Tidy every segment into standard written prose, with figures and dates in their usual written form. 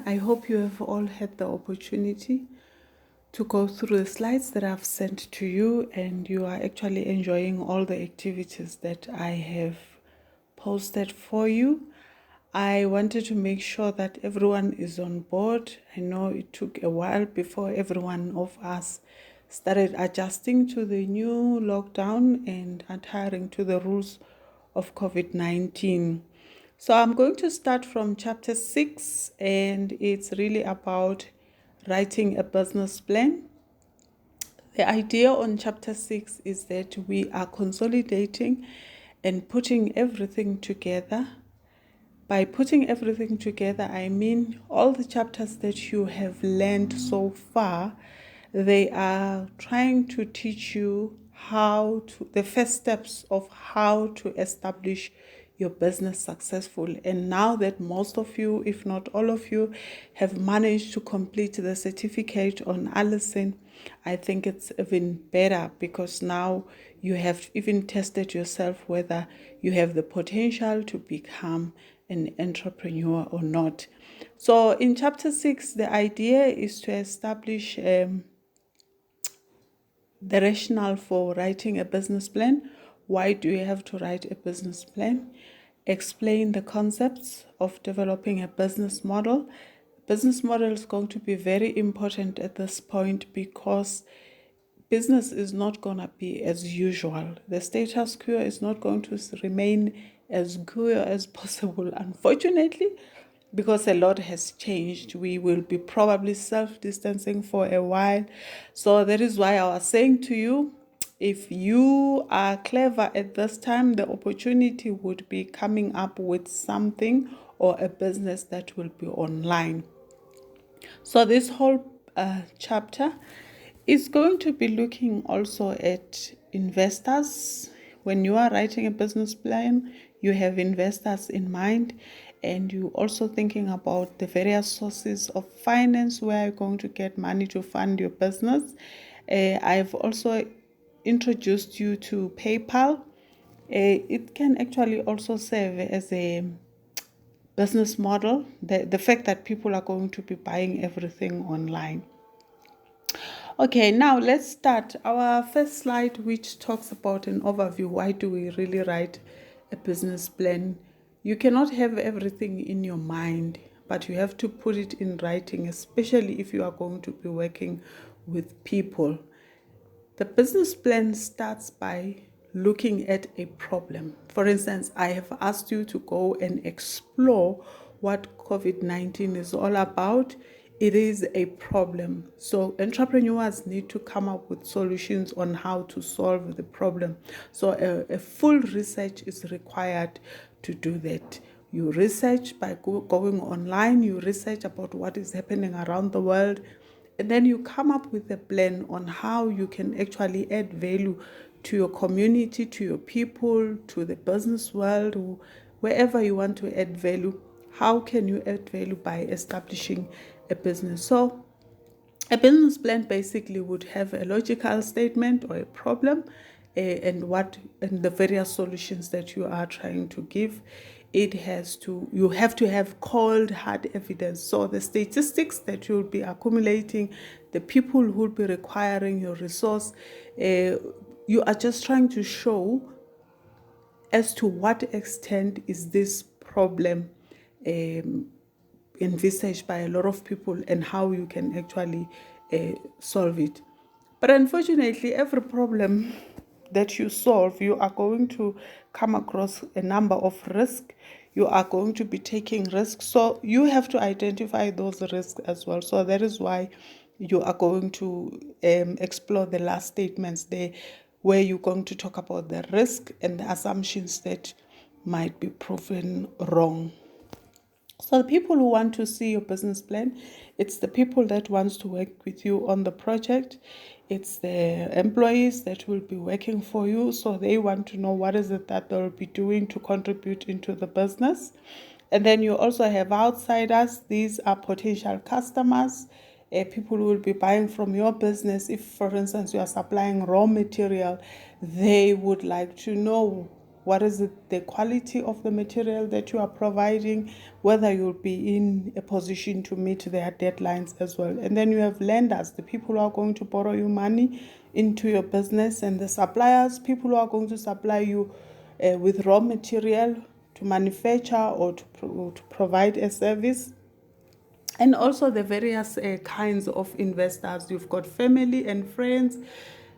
I hope you have all had the opportunity to go through the slides that I've sent to you and you are actually enjoying all the activities that I have posted for you. I wanted to make sure that everyone is on board. I know it took a while before every one of us started adjusting to the new lockdown and adhering to the rules of COVID-19. So I'm going to start from chapter 6, and it's really about writing a business plan. The idea on chapter 6 is that we are consolidating and putting everything together. By putting everything together, I mean all the chapters that you have learned so far, they are trying to teach you the first steps of how to establish your business successful. And now that most of you, if not all of you, have managed to complete the certificate on Allison, I think it's even better because now you have even tested yourself whether you have the potential to become an entrepreneur or not. So in chapter 6, the idea is to establish the rationale for writing a business plan. Why do you have to write a business plan? Explain the concepts of developing a business model. Business model is going to be very important at this point because business is not going to be as usual. The status quo is not going to remain as good as possible, unfortunately, because a lot has changed. We will be probably self-distancing for a while. So that is why I was saying to you, if you are clever at this time, the opportunity would be coming up with something or a business that will be online. So this whole chapter is going to be looking also at investors. When you are writing a business plan, you have investors in mind, and you also thinking about the various sources of finance where you're going to get money to fund your business. I've also introduced you to PayPal. It can actually also serve as a business model, the fact that people are going to be buying everything online. Okay, now let's start. Our first slide, which talks about an overview. Why do we really write a business plan? You cannot have everything in your mind, but you have to put it in writing, especially if you are going to be working with people. The business plan starts by looking at a problem. For instance, I have asked you to go and explore what COVID-19 is all about. It is a problem. So entrepreneurs need to come up with solutions on how to solve the problem. So a full research is required to do that. You research by going online, you research about what is happening around the world, and then you come up with a plan on how you can actually add value to your community, to your people, to the business world, wherever you want to add value. How can you add value by establishing a business? So a business plan basically would have a logical statement or a problem, and the various solutions that you are trying to give. You have to have cold hard evidence. So the statistics that you'll be accumulating, the people who will be requiring your resource, you are just trying to show as to what extent is this problem envisaged by a lot of people and how you can actually solve it. But unfortunately, every problem that you solve, you are going to come across a number of risks. You are going to be taking risks. So you have to identify those risks as well. So that is why you are going to explore the last statements there, where you're going to talk about the risk and the assumptions that might be proven wrong. So the people who want to see your business plan, it's the people that wants to work with you on the project. It's the employees that will be working for you. So they want to know what is it that they'll be doing to contribute into the business. And then you also have outsiders. These are potential customers, people who will be buying from your business. If, for instance, you are supplying raw material, they would like to know what is the quality of the material that you are providing, whether you'll be in a position to meet their deadlines as well. And then you have lenders, the people who are going to borrow you money into your business, and the suppliers, people who are going to supply you with raw material to manufacture or to provide a service. And also the various kinds of investors. You've got family and friends.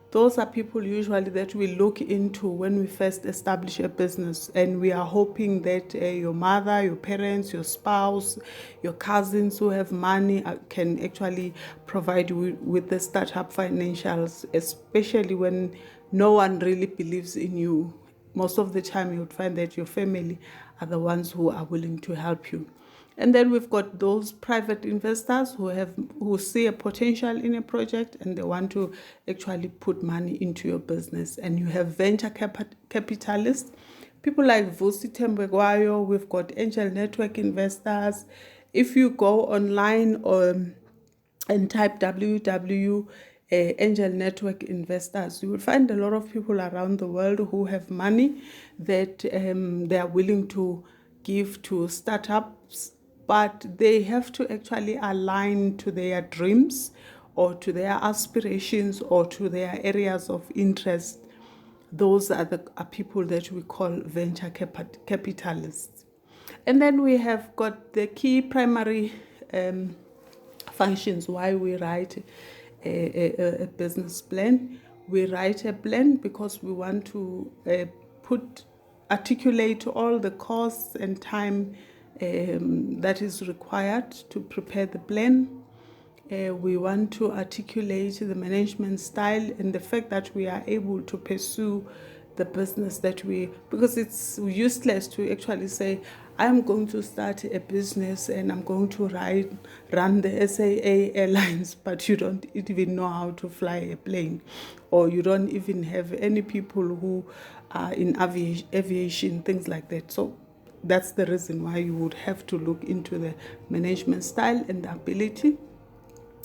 Those are people usually that we look into when we first establish a business, and we are hoping that your mother, your parents, your spouse, your cousins who have money can actually provide you with the startup financials, especially when no one really believes in you. Most of the time you would find that your family are the ones who are willing to help you. And then we've got those private investors who see a potential in a project and they want to actually put money into your business. And you have venture capitalists, people like Vusi Tembegwayo. We've got angel network investors. If you go online and type www angel network investors, you will find a lot of people around the world who have money that they are willing to give to startups, but they have to actually align to their dreams or to their aspirations or to their areas of interest. Those are the people that we call venture capitalists. And then we have got the key primary functions why we write a business plan. We write a plan because we want to articulate all the costs and time that is required to prepare the plan. We want to articulate the management style and the fact that we are able to pursue the business because it's useless to actually say, I'm going to start a business and I'm going to run the SAA Airlines, but you don't even know how to fly a plane, or you don't even have any people who are in aviation, things like that. So that's the reason why you would have to look into the management style and the ability.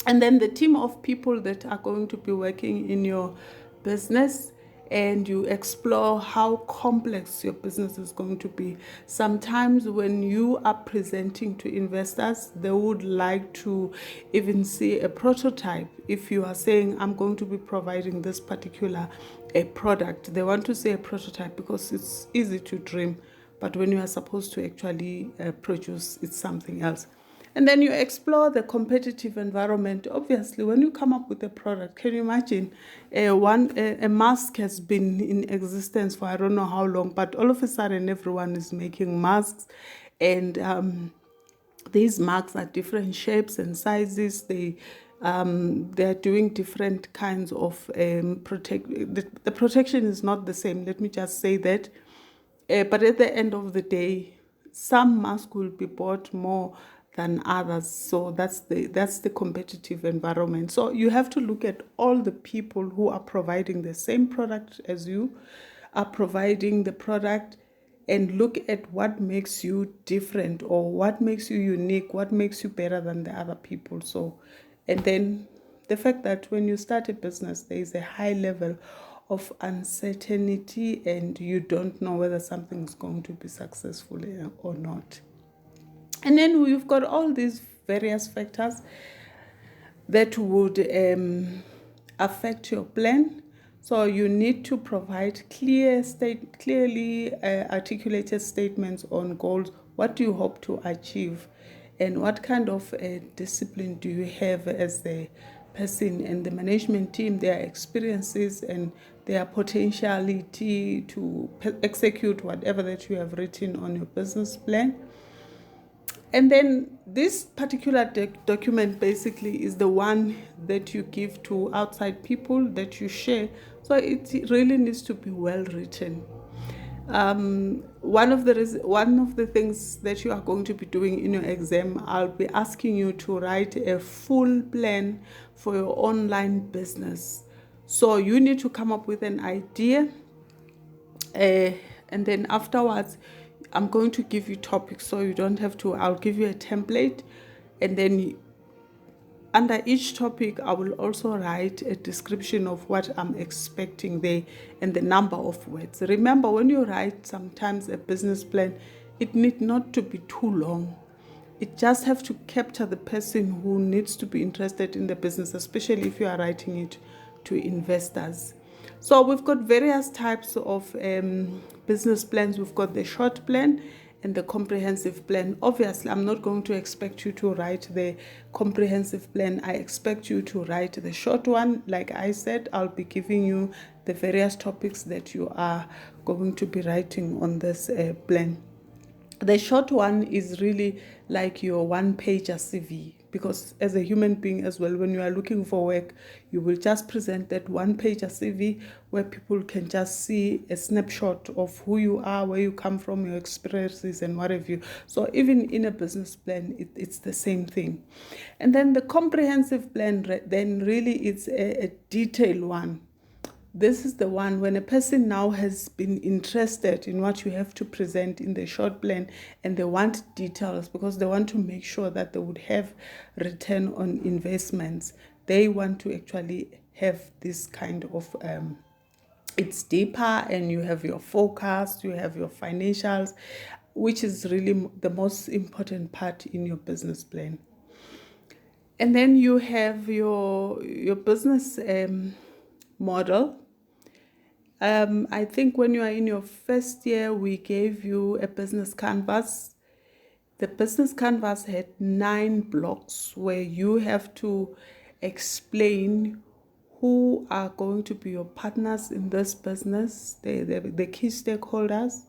And then the team of people that are going to be working in your business, and you explore how complex your business is going to be. Sometimes when you are presenting to investors, they would like to even see a prototype. If you are saying, I'm going to be providing this particular product, they want to see a prototype because it's easy to dream. But when you are supposed to actually produce, it's something else. And then you explore the competitive environment. Obviously, when you come up with a product, can you imagine a mask has been in existence for I don't know how long, but all of a sudden everyone is making masks, and these masks are different shapes and sizes. They are doing different kinds of the protection is not the same. Let me just say that. But at the end of the day, some masks will be bought more than others. So that's the competitive environment. So you have to look at all the people who are providing the same product as you are providing the product, and look at what makes you different or what makes you unique, what makes you better than the other people. So, and then the fact that when you start a business, there is a high level of uncertainty and you don't know whether something is going to be successful or not. And then we've got all these various factors that would affect your plan. So you need to provide clearly articulated statements on goals. What do you hope to achieve? And what kind of discipline do you have as the person and the management team, their experiences and their potentiality to execute whatever that you have written on your business plan? And then this particular document basically is the one that you give to outside people, that you share. So it really needs to be well written. One of the things that you are going to be doing in your exam, I'll be asking you to write a full plan for your online business. So you need to come up with an idea, and then afterwards I'm going to give you topics, so you don't have to. I'll give you a template, and then under each topic, I will also write a description of what I'm expecting there and the number of words. Remember, when you write sometimes a business plan, it need not to be too long. It just have to capture the person who needs to be interested in the business, especially if you are writing it to investors. So we've got various types of business plans. We've got the short plan and the comprehensive plan. Obviously, I'm not going to expect you to write the comprehensive plan. I expect you to write the short one. Like I said, I'll be giving you the various topics that you are going to be writing on this plan. The short one is really like your one-pager CV, because as a human being as well, when you are looking for work, you will just present that one-pager CV where people can just see a snapshot of who you are, where you come from, your experiences, and what have you. So even in a business plan, it's the same thing. And then the comprehensive plan, then really it's a detailed one. This is the one when a person now has been interested in what you have to present in the short plan, and they want details because they want to make sure that they would have return on investments. They want to actually have this kind of it's deeper, and you have your forecast, you have your financials, which is really the most important part in your business plan. And then you have your business model. I think when you are in your first year, we gave you a business canvas. The business canvas had 9 blocks where you have to explain who are going to be your partners in this business, the key stakeholders,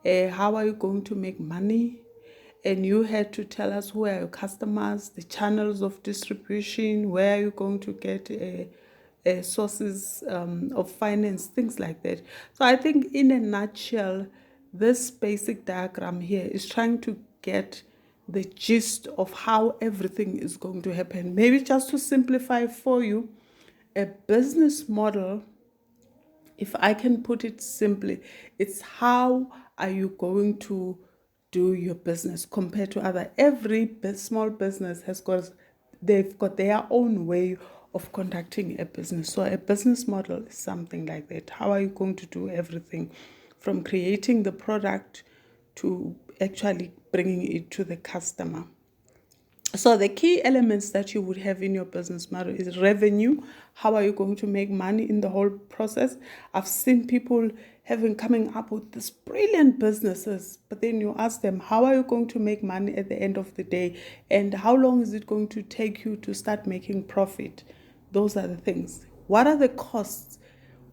how are you going to make money, and you had to tell us who are your customers, the channels of distribution, where are you going to get sources of finance, things like that. So I think in a nutshell, this basic diagram here is trying to get the gist of how everything is going to happen. Maybe just to simplify for you, a business model, if I can put it simply, it's how are you going to do your business compared to other. Every small business they've got their own way of conducting a business. So a business model is something like that. How are you going to do everything from creating the product to actually bringing it to the customer? So the key elements that you would have in your business model is revenue. How are you going to make money in the whole process? I've seen people coming up with these brilliant businesses, but then you ask them, how are you going to make money at the end of the day? And how long is it going to take you to start making profit? Those are the things. What are the costs?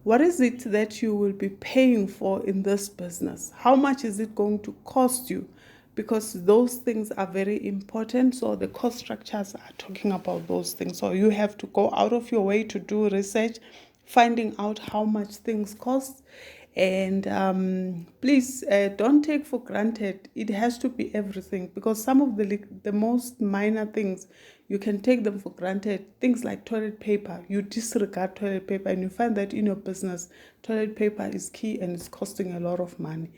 What is it that you will be paying for in this business? How much is it going to cost you? Because those things are very important. So the cost structures are talking about those things. So you have to go out of your way to do research, finding out how much things cost. And please don't take for granted. It has to be everything, because some of the most minor things, you can take them for granted. Things like toilet paper, you disregard toilet paper, and you find that in your business, toilet paper is key and it's costing a lot of money.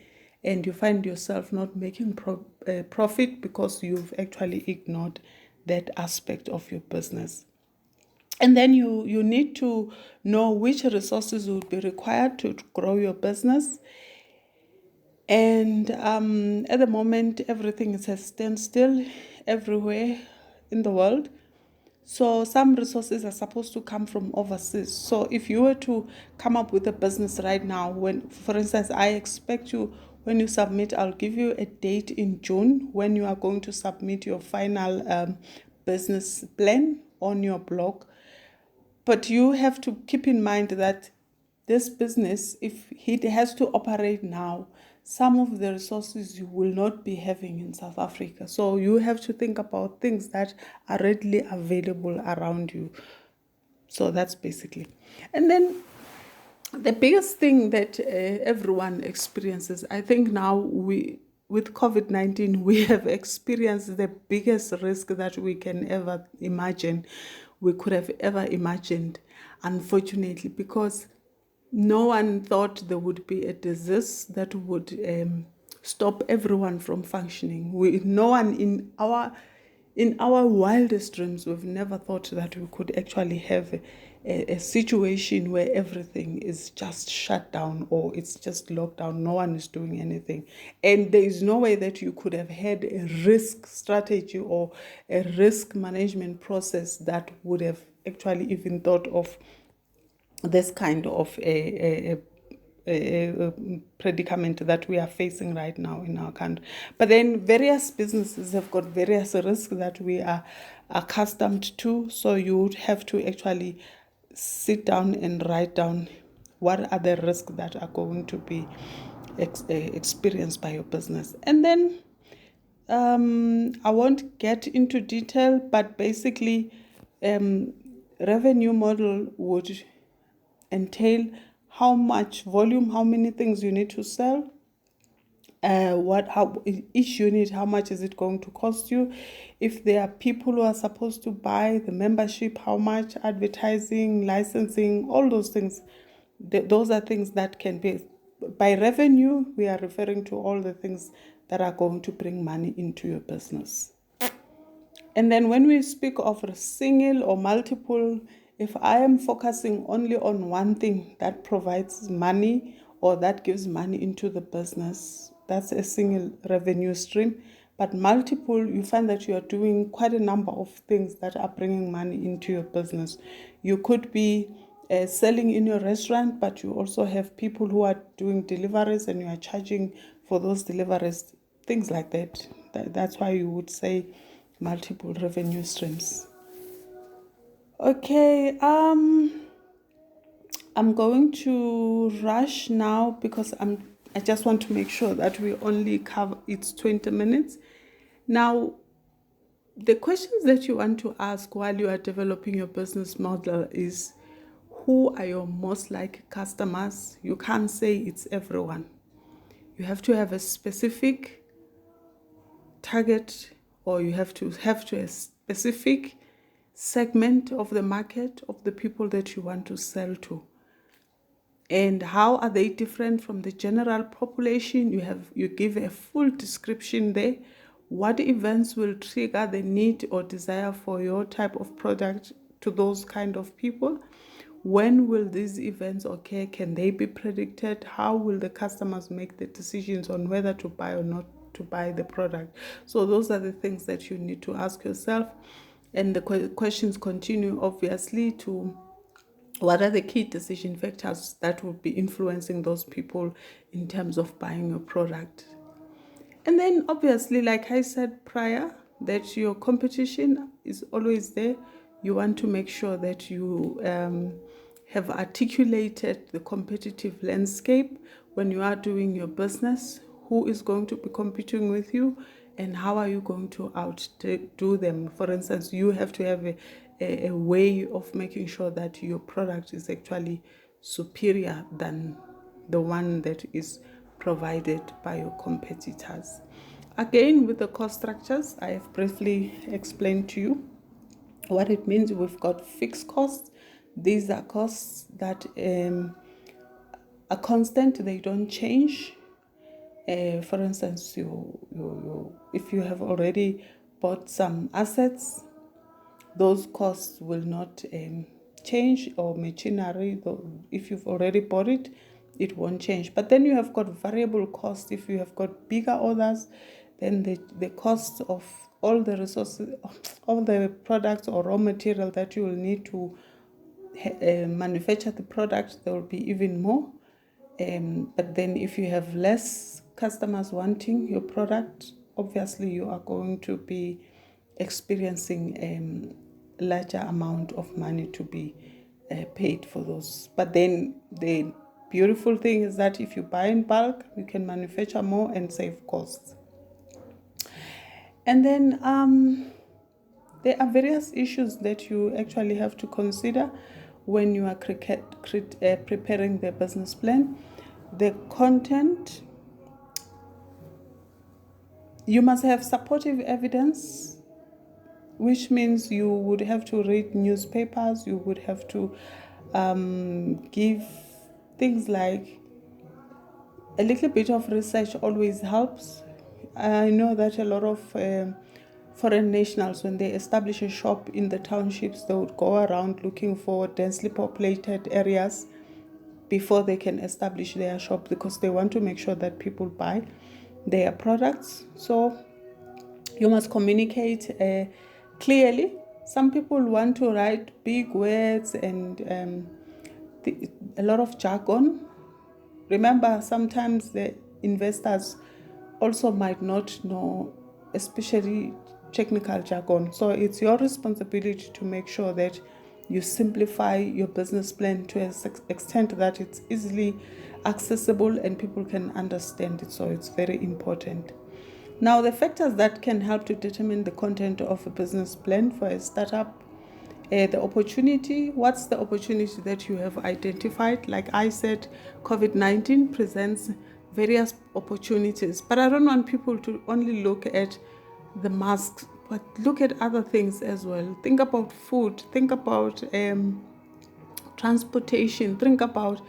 And you find yourself not making profit because you've actually ignored that aspect of your business. And then you need to know which resources will be required to grow your business. And at the moment, everything is at standstill everywhere in the world. So some resources are supposed to come from overseas. So if you were to come up with a business right now, for instance, I expect you, when you submit, I'll give you a date in June when you are going to submit your final business plan on your blog. But you have to keep in mind that this business, if it has to operate now, some of the resources you will not be having in South Africa. So you have to think about things that are readily available around you. So that's basically. And then the biggest thing that everyone experiences, I think now with COVID-19, we have experienced the biggest risk that we can ever imagine, we could have ever imagined, unfortunately, because no one thought there would be a disease that would stop everyone from functioning. No one in our wildest dreams, we've never thought that we could actually have a situation where everything is just shut down or it's just locked down. No one is doing anything. And there is no way that you could have had a risk strategy or a risk management process that would have actually even thought of this kind of a predicament that we are facing right now in our country. But then various businesses have got various risks that we are accustomed to. So you would have to actually sit down and write down what are the risks that are going to be experienced by your business. And then I won't get into detail, but basically revenue model would entail how much volume, how many things you need to sell, how each unit, how much is it going to cost you, if there are people who are supposed to buy the membership, how much, advertising, licensing, all those things. Those are things that can be, by revenue, we are referring to all the things that are going to bring money into your business. And then when we speak of a single or multiple, if I am focusing only on one thing that provides money or that gives money into the business, that's a single revenue stream. But multiple, you find that you are doing quite a number of things that are bringing money into your business. You could be selling in your restaurant, but you also have people who are doing deliveries and you are charging for those deliveries, things like that. That's why you would say multiple revenue streams. Okay, I'm going to rush now because I just want to make sure that we only cover it's 20 minutes. Now, the questions that you want to ask while you are developing your business model is, who are your most likely customers? You can't say it's everyone. You have to have a specific target, or you have to a specific segment of the market of the people that you want to sell to. And how are they different from the general population? You give a full description there. What events will trigger the need or desire for your type of product to those kind of people? When will these events occur? Can they be predicted? How will the customers make the decisions on whether to buy or not to buy the product? So those are the things that you need to ask yourself. And the questions continue, obviously, to what are the key decision factors that will be influencing those people in terms of buying your product? And then, obviously, like I said prior, that your competition is always there. You want to make sure that you have articulated the competitive landscape when you are doing your business. Who is going to be competing with you, and how are you going to outdo them? For instance, you have to have a way of making sure that your product is actually superior than the one that is provided by your competitors. Again, with the cost structures, I have briefly explained to you what it means. We've got fixed costs. These are costs that are constant, they don't change. For instance, if you have already bought some assets, those costs will not change, or machinery, if you've already bought it, it won't change. But then you have got variable costs. If you have got bigger orders, then the cost of all the resources, all the products or raw material that you will need to manufacture the product, there will be even more. But then if you have less customers wanting your product, obviously you are going to be experiencing larger amount of money to be paid for those. But then the beautiful thing is that if you buy in bulk, you can manufacture more and save costs. And then there are various issues that you actually have to consider when you are preparing the business plan. The content, you must have supportive evidence, which means you would have to read newspapers, you would have to give things like a little bit of research always helps. I know that a lot of foreign nationals, when they establish a shop in the townships, they would go around looking for densely populated areas before they can establish their shop, because they want to make sure that people buy their products. So you must communicate clearly. Some people want to write big words and a lot of jargon. Remember, sometimes the investors also might not know, especially technical jargon. So it's your responsibility to make sure that you simplify your business plan to an extent that it's easily accessible and people can understand it. So it's very important. Now, the factors that can help to determine the content of a business plan for a startup: the opportunity. What's the opportunity that you have identified? Like I said, COVID-19 presents various opportunities, but I don't want people to only look at the masks, but look at other things as well. Think about food, think about transportation, think about,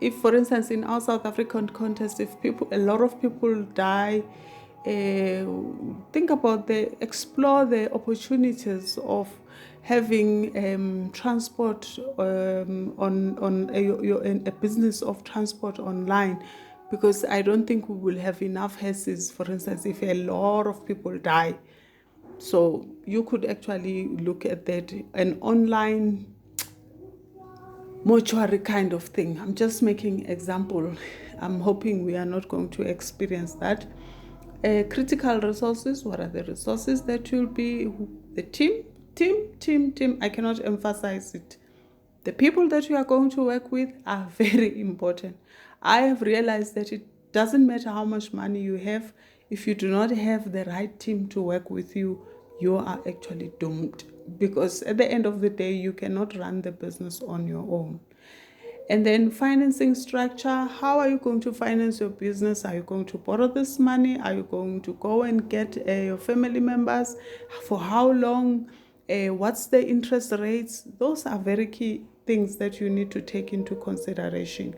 if for instance in our South African context, if a lot of people die, think about explore the opportunities of having transport on a business of transport online, because I don't think we will have enough hearses, for instance, if a lot of people die. So you could actually look at that, an online mortuary kind of thing. I'm just making example. I'm hoping we are not going to experience that. Critical resources. What are the resources that will be? The team. I cannot emphasize it. The people that you are going to work with are very important. I have realized that it doesn't matter how much money you have. If you do not have the right team to work with you, you are actually doomed, because at the end of the day, you cannot run the business on your own. And then financing structure. How are you going to finance your business? Are you going to borrow this money? Are you going to go and get your family members? For how long? What's the interest rates? Those are very key things that you need to take into consideration.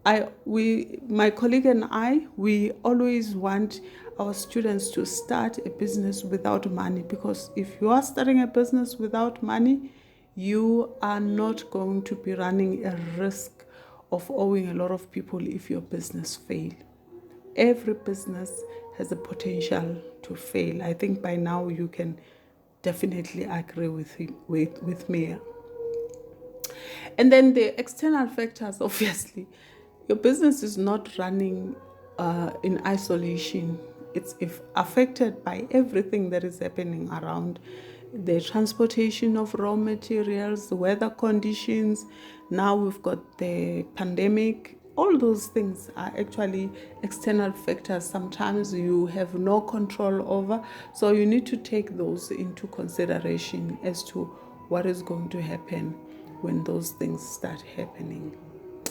My colleague and I, we always want our students to start a business without money, because if you are starting a business without money, you are not going to be running a risk of owing a lot of people if your business fails. Every business has a potential to fail. I think by now you can definitely agree with me. And then the external factors, obviously. Your business is not running in isolation. It's affected by everything that is happening around. The transportation of raw materials, the weather conditions. Now we've got the pandemic. All those things are actually external factors. Sometimes you have no control over. So you need to take those into consideration as to what is going to happen when those things start happening.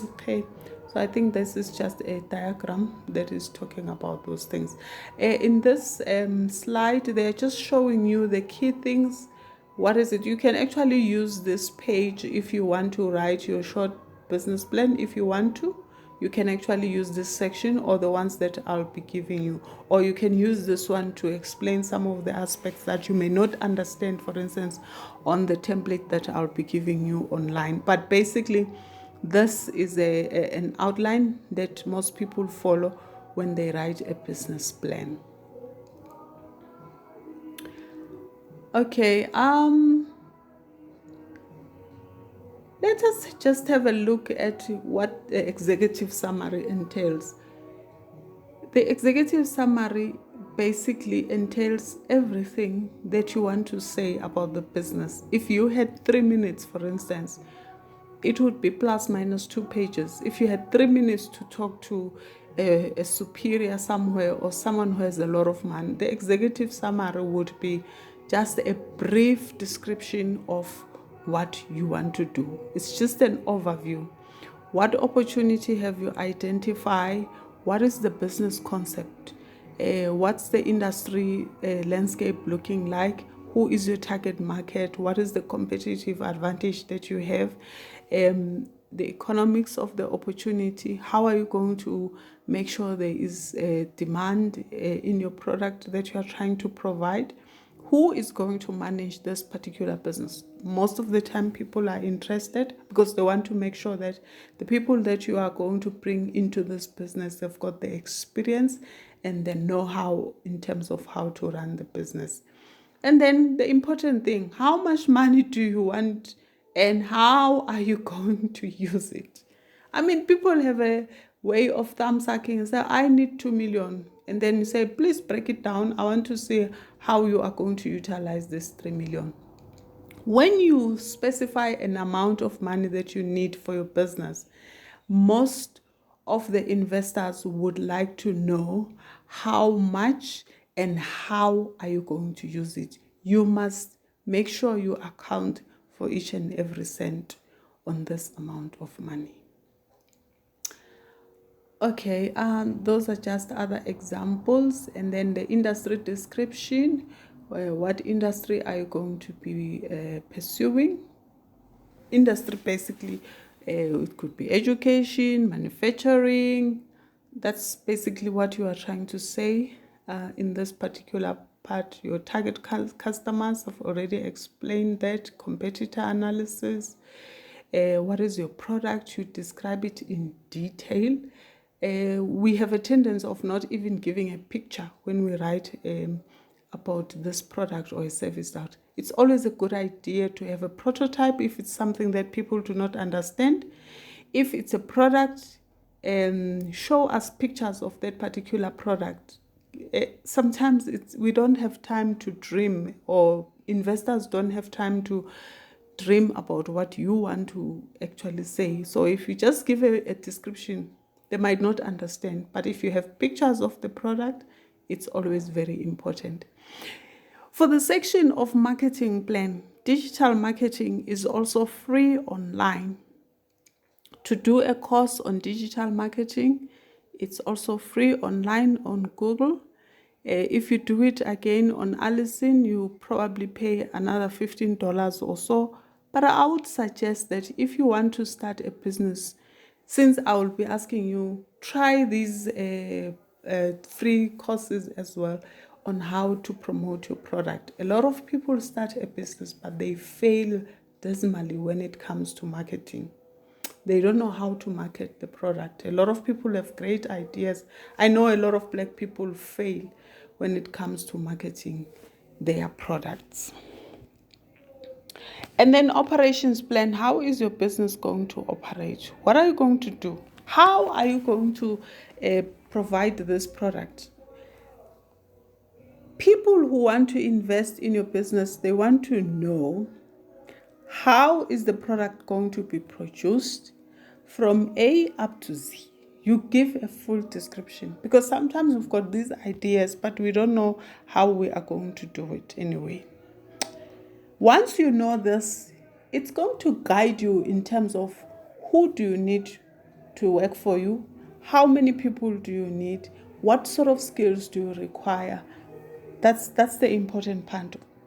Okay, so I think this is just a diagram that is talking about those things. In this slide, they're just showing you the key things. What is it? You can actually use this page if you want to write your short business plan. If you want to, you can actually use this section or the ones that I'll be giving you. Or you can use this one to explain some of the aspects that you may not understand, for instance, on the template that I'll be giving you online. But basically, this is an outline that most people follow when they write a business plan. Okay, let us just have a look at what the executive summary entails. The executive summary basically entails everything that you want to say about the business. If you had 3 minutes, for instance, it would be plus minus 2 pages. If you had 3 minutes to talk to a superior somewhere or someone who has a lot of money, the executive summary would be just a brief description of what you want to do. It's just an overview. What opportunity have you identified? What is the business concept? What's the industry landscape looking like? Who is your target market? What is the competitive advantage that you have? The economics of the opportunity. How are you going to make sure there is a demand in your product that you are trying to provide? who is going to manage this particular business. Most of the time people are interested because they want to make sure that the people that you are going to bring into this business, they've got the experience and the know-how in terms of how to run the business. And then the important thing, how much money do you want and how are you going to use it? I mean, people have a way of thumb sucking and say, I need 2 million. And then you say, please break it down. I want to see how you are going to utilize this 3 million. When you specify an amount of money that you need for your business, most of the investors would like to know how much and how are you going to use it. You must make sure you account for each and every cent on this amount of money. Okay, those are just other examples. And then the industry description, what industry are you going to be pursuing? Industry basically, it could be education, manufacturing. That's basically what you are trying to say in this particular part. Your target customers, I've already explained that. Competitor analysis. What is your product? You describe it in detail. We have a tendency of not even giving a picture when we write about this product or a service out. It's always a good idea to have a prototype if it's something that people do not understand. If it's a product, show us pictures of that particular product. Sometimes we don't have time to dream, or investors don't have time to dream about what you want to actually say. So if you just give a description, they might not understand. But if you have pictures of the product, it's always very important. For the section of marketing plan, digital marketing is also free online. To do a course on digital marketing, it's also free online on Google. If you do it again on Allison, you probably pay another $15 or so. But I would suggest that if you want to start a business, since I will be asking you, try these free courses as well on how to promote your product. A lot of people start a business, but they fail dismally when it comes to marketing. They don't know how to market the product. A lot of people have great ideas. I know a lot of Black people fail when it comes to marketing their products. And then operations plan. How is your business going to operate? What are you going to do? How are you going to provide this product? People who want to invest in your business, they want to know, how is the product going to be produced from A up to Z? You give a full description, because sometimes we've got these ideas, but we don't know how we are going to do it anyway. Once you know this, it's going to guide you in terms of who do you need to work for you, how many people do you need, what sort of skills do you require. That's the important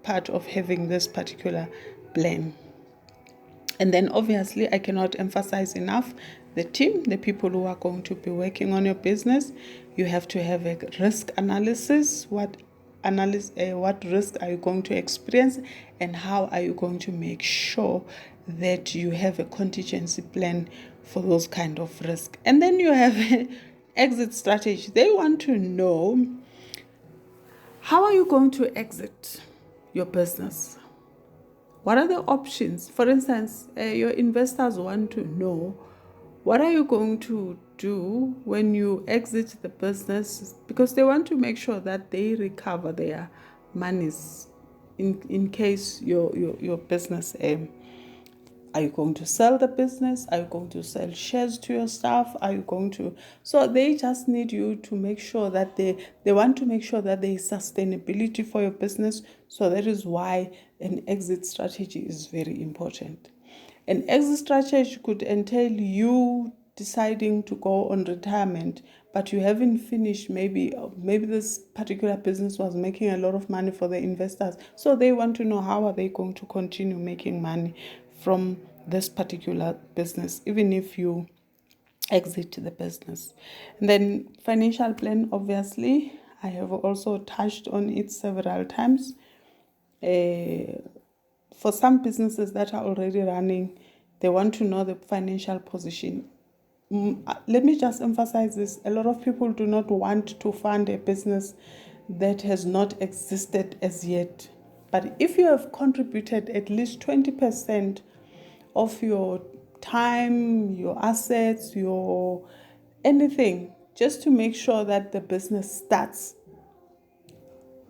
part of having this particular plan. And then obviously, I cannot emphasize enough the team, the people who are going to be working on your business. You have to have a risk analysis. What risk are you going to experience, and how are you going to make sure that you have a contingency plan for those kind of risk. And then you have an exit strategy. They want to know, how are you going to exit your business? What are the options? For instance, your investors want to know, what are you going to do when you exit the business? Because they want to make sure that they recover their monies in case your business are you going to sell the business? Are you going to sell shares to your staff? Are you going to... So they just need you to make sure that they want to make sure that there is sustainability for your business. So that is why an exit strategy is very important. An exit strategy could entail you deciding to go on retirement, but you haven't finished. Maybe this particular business was making a lot of money for the investors. So they want to know, how are they going to continue making money from this particular business, even if you exit the business. And then financial plan, obviously, I have also touched on it several times. For some businesses that are already running, they want to know the financial position. Let me just emphasize this. A lot of people do not want to fund a business that has not existed as yet. But if you have contributed at least 20% of your time, your assets, your anything, just to make sure that the business starts,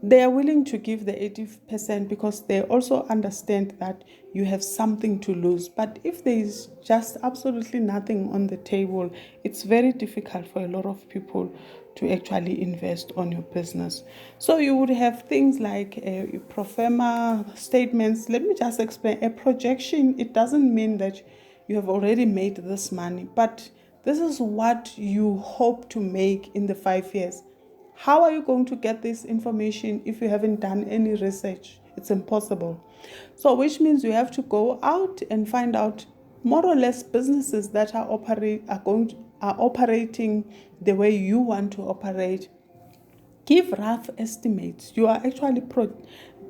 they are willing to give the 80% because they also understand that you have something to lose. But if there is just absolutely nothing on the table, it's very difficult for a lot of people to actually invest on your business. So you would have things like pro forma statements. Let me just explain. A projection, it doesn't mean that you have already made this money, but this is what you hope to make in the 5 years. How are you going to get this information if you haven't done any research? It's impossible. So which means you have to go out and find out more or less businesses that are operating the way you want to operate. Give rough estimates. You are actually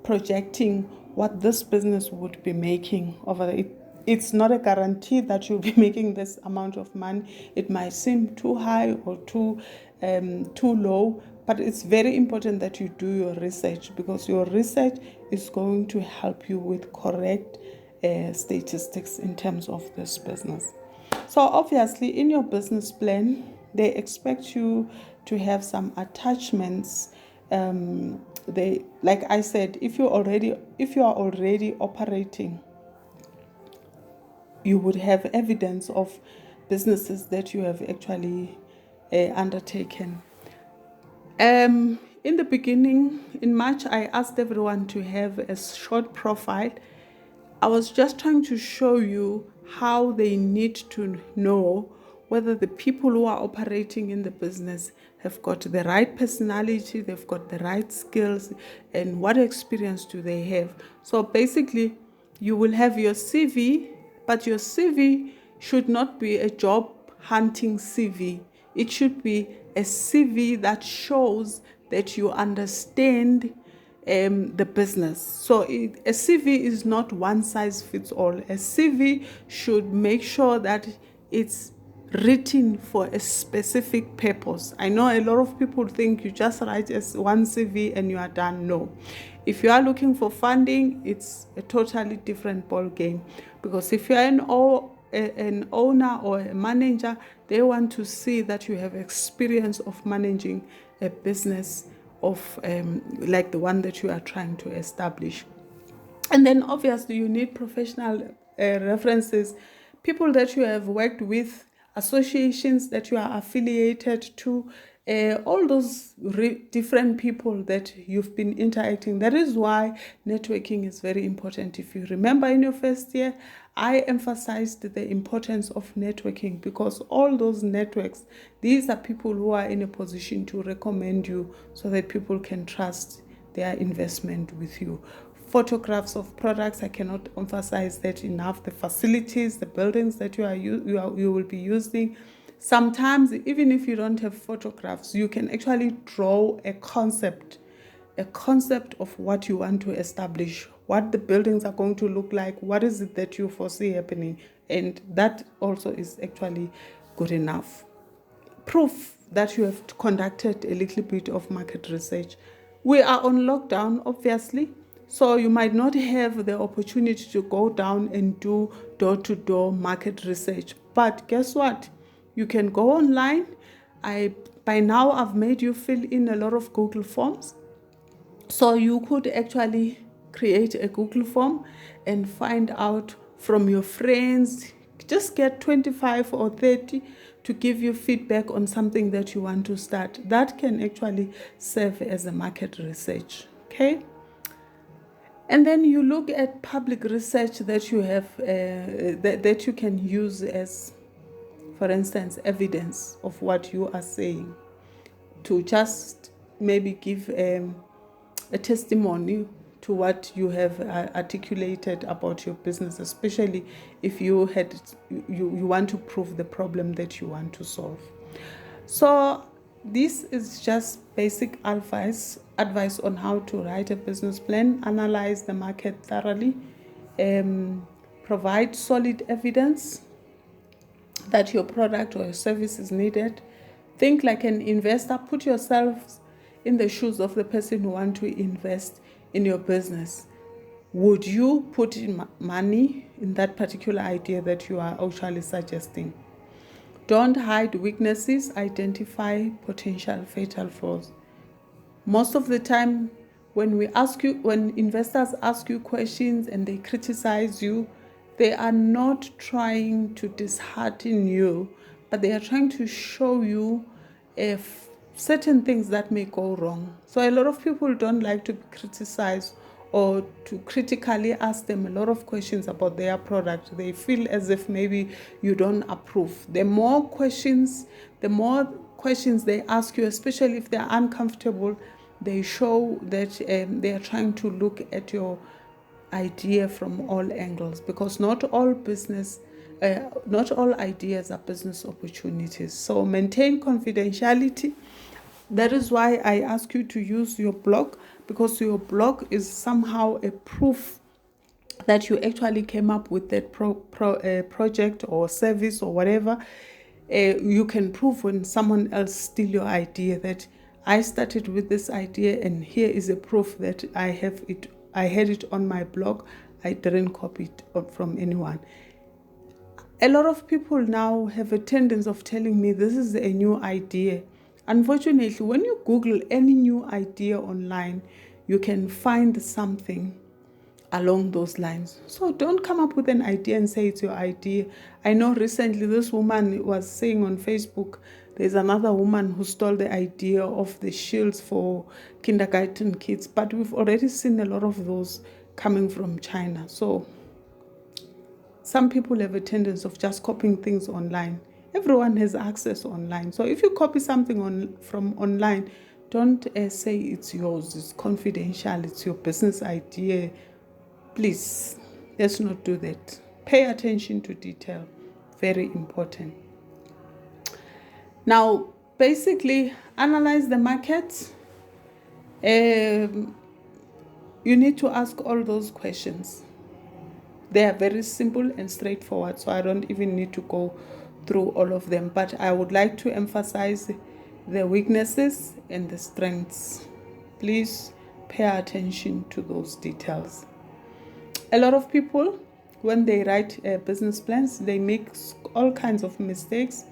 projecting what this business would be making over it. It's not a guarantee that you'll be making this amount of money. It might seem too high or too low, but it's very important that you do your research, because your research is going to help you with correct statistics in terms of this business. So obviously in your business plan, they expect you to have some attachments. Like I said, if you are already operating, you would have evidence of businesses that you have actually undertaken. In the beginning, in March, I asked everyone to have a short profile. I was just trying to show you how they need to know whether the people who are operating in the business have got the right personality, they've got the right skills, and what experience do they have. So basically, you will have your CV, but your CV should not be a job hunting CV. It should be a CV that shows that you understand the business. So a CV is not one size fits all. A CV should make sure that it's written for a specific purpose. I know a lot of people think you just write as one CV and you are done. No. If you are looking for funding, it's a totally different ball game, because if you are an owner or a manager, they want to see that you have experience of managing a business of like the one that you are trying to establish. And then obviously you need professional references, people that you have worked with, associations that you are affiliated to, all those different people that you've been interacting. That is why networking is very important. If you remember in your first year, I emphasized the importance of networking, because all those networks, these are people who are in a position to recommend you so that people can trust their investment with you. Photographs of products, I cannot emphasize that enough. The facilities, the buildings that you will be using. Sometimes, even if you don't have photographs, you can actually draw a concept of what you want to establish, what the buildings are going to look like, what is it that you foresee happening, and that also is actually good enough. Proof that you have conducted a little bit of market research. We are on lockdown, obviously, so you might not have the opportunity to go down and do door-to-door market research. But guess what? You can go online. By now, I've made you fill in a lot of Google Forms. So you could actually create a Google form and find out from your friends. Just get 25 or 30 to give you feedback on something that you want to start. That can actually serve as a market research. Okay? And then you look at public research that you have, that you can use as, for instance, evidence of what you are saying, to just maybe give a testimony to what you have articulated about your business, especially if you want to prove the problem that you want to solve. So this is just basic advice on how to write a business plan, analyze the market thoroughly, provide solid evidence that your product or your service is needed. Think like an investor. Put yourself in the shoes of the person who want to invest in your business. Would you put in money in that particular idea that you are actually suggesting? Don't hide weaknesses. Identify potential fatal flaws. Most of the time, when investors ask you questions and they criticize you, they are not trying to dishearten you, but they are trying to show you if certain things that may go wrong. So a lot of people don't like to be criticized or to critically ask them a lot of questions about their product. They feel as if maybe you don't approve. The more questions they ask you, especially if they're uncomfortable, they show that they are trying to look at your idea from all angles, because not all ideas are business opportunities. So maintain confidentiality. That is why I ask you to use your blog, because your blog is somehow a proof that you actually came up with that project or service or whatever. You can prove when someone else steals your idea that I started with this idea, and here is a proof that I had it on my blog. I didn't copy it from anyone. A lot of people now have a tendency of telling me this is a new idea. Unfortunately, when you Google any new idea online, you can find something along those lines. So don't come up with an idea and say it's your idea. I know recently this woman was saying on Facebook, there's another woman who stole the idea of the shields for kindergarten kids, but we've already seen a lot of those coming from China. So some people have a tendency of just copying things online. Everyone has access online. So if you copy something from online, don't say it's yours, it's confidential, it's your business idea. Please, let's not do that. Pay attention to detail. Very important. Now, basically, analyze the market. You need to ask all those questions. They are very simple and straightforward, so I don't even need to go through all of them. But I would like to emphasize the weaknesses and the strengths. Please pay attention to those details. A lot of people, when they write business plans, they make all kinds of mistakes.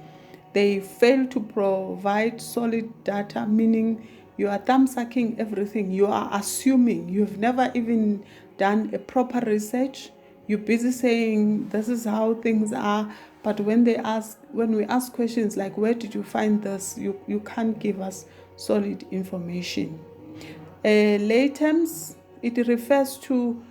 They fail to provide solid data, meaning you are thumb-sucking everything. You are assuming. You've never even done a proper research. You're busy saying this is how things are, but when we ask questions like where did you find this, you can't give us solid information. Layterms, it refers to,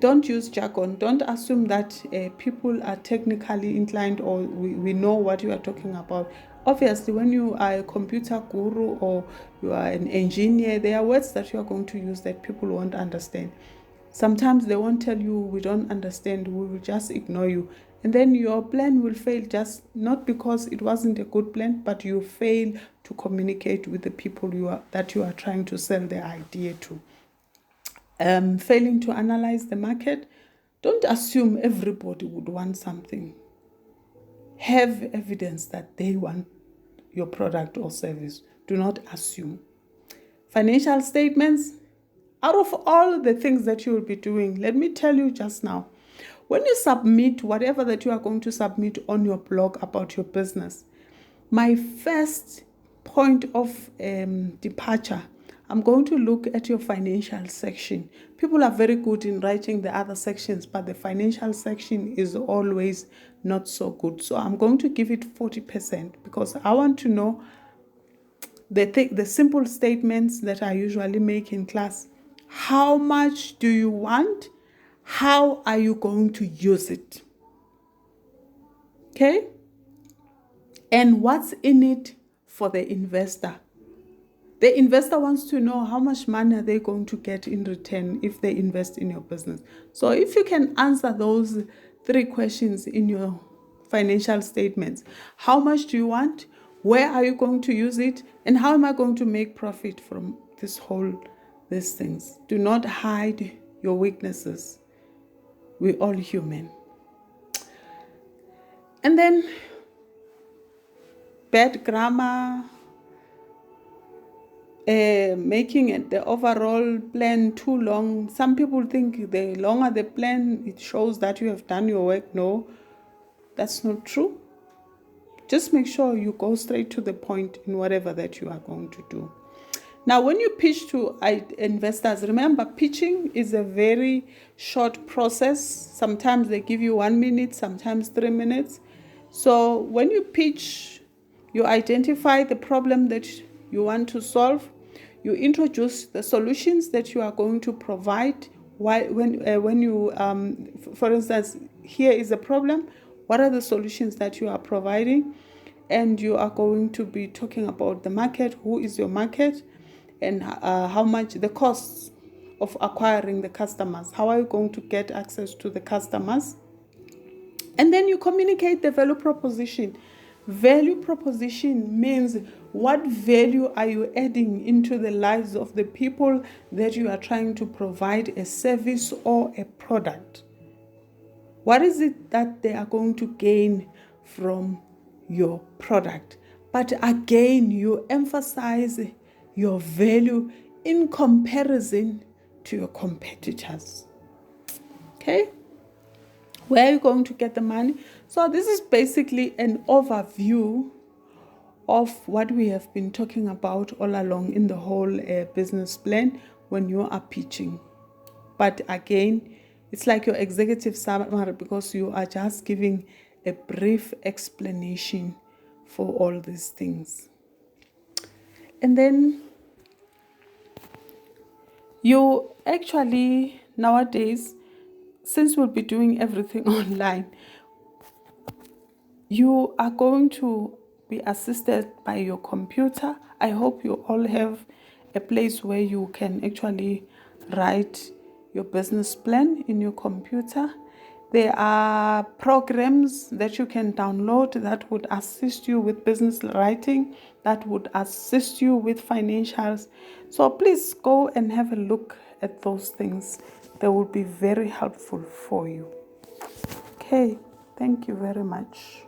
don't use jargon. Don't assume that people are technically inclined or we know what you are talking about. Obviously, when you are a computer guru or you are an engineer, there are words that you are going to use that people won't understand. Sometimes they won't tell you, we don't understand, we will just ignore you. And then your plan will fail, just not because it wasn't a good plan, but you fail to communicate with the people that you are trying to sell the idea to. Failing to analyze the market. Don't assume everybody would want something. Have evidence that they want your product or service. Do not assume. Financial statements. Out of all the things that you will be doing, let me tell you just now, when you submit whatever that you are going to submit on your blog about your business, my first point of departure, I'm going to look at your financial section. People are very good in writing the other sections, but the financial section is always not so good. So I'm going to give it 40% because I want to know the simple statements that I usually make in class. How much do you want? How are you going to use it? Okay? And what's in it for the investor? The investor wants to know how much money are they going to get in return if they invest in your business. So if you can answer those 3 questions in your financial statements, how much do you want? Where are you going to use it? And how am I going to make profit from these things? Do not hide your weaknesses. We're all human. And then bad grammar, making the overall plan too long. Some people think the longer the plan, it shows that you have done your work. No, that's not true. Just make sure you go straight to the point in whatever that you are going to do. Now, when you pitch to investors, remember, pitching is a very short process. Sometimes they give you 1 minute, sometimes 3 minutes. So when you pitch, you identify the problem that you want to solve. You introduce the solutions that you are going to provide. When you, for instance, here is a problem. What are the solutions that you are providing? And you are going to be talking about the market. Who is your market? And how much the costs of acquiring the customers. How are you going to get access to the customers? And then you communicate the value proposition. Value proposition means what value are you adding into the lives of the people that you are trying to provide a service or a product. What is it that they are going to gain from your product? But again, you emphasize your value in comparison to your competitors. Okay? Where are you going to get the money? So this is basically an overview of what we have been talking about all along in the whole business plan when you are pitching. But again, it's like your executive summary because you are just giving a brief explanation for all these things. And then you actually, nowadays, since we'll be doing everything online, you are going to be assisted by your computer. I hope you all have a place where you can actually write your business plan in your computer. There are programs that you can download that would assist you with business writing, that would assist you with financials. So please go and have a look at those things. They will be very helpful for you. Okay, thank you very much.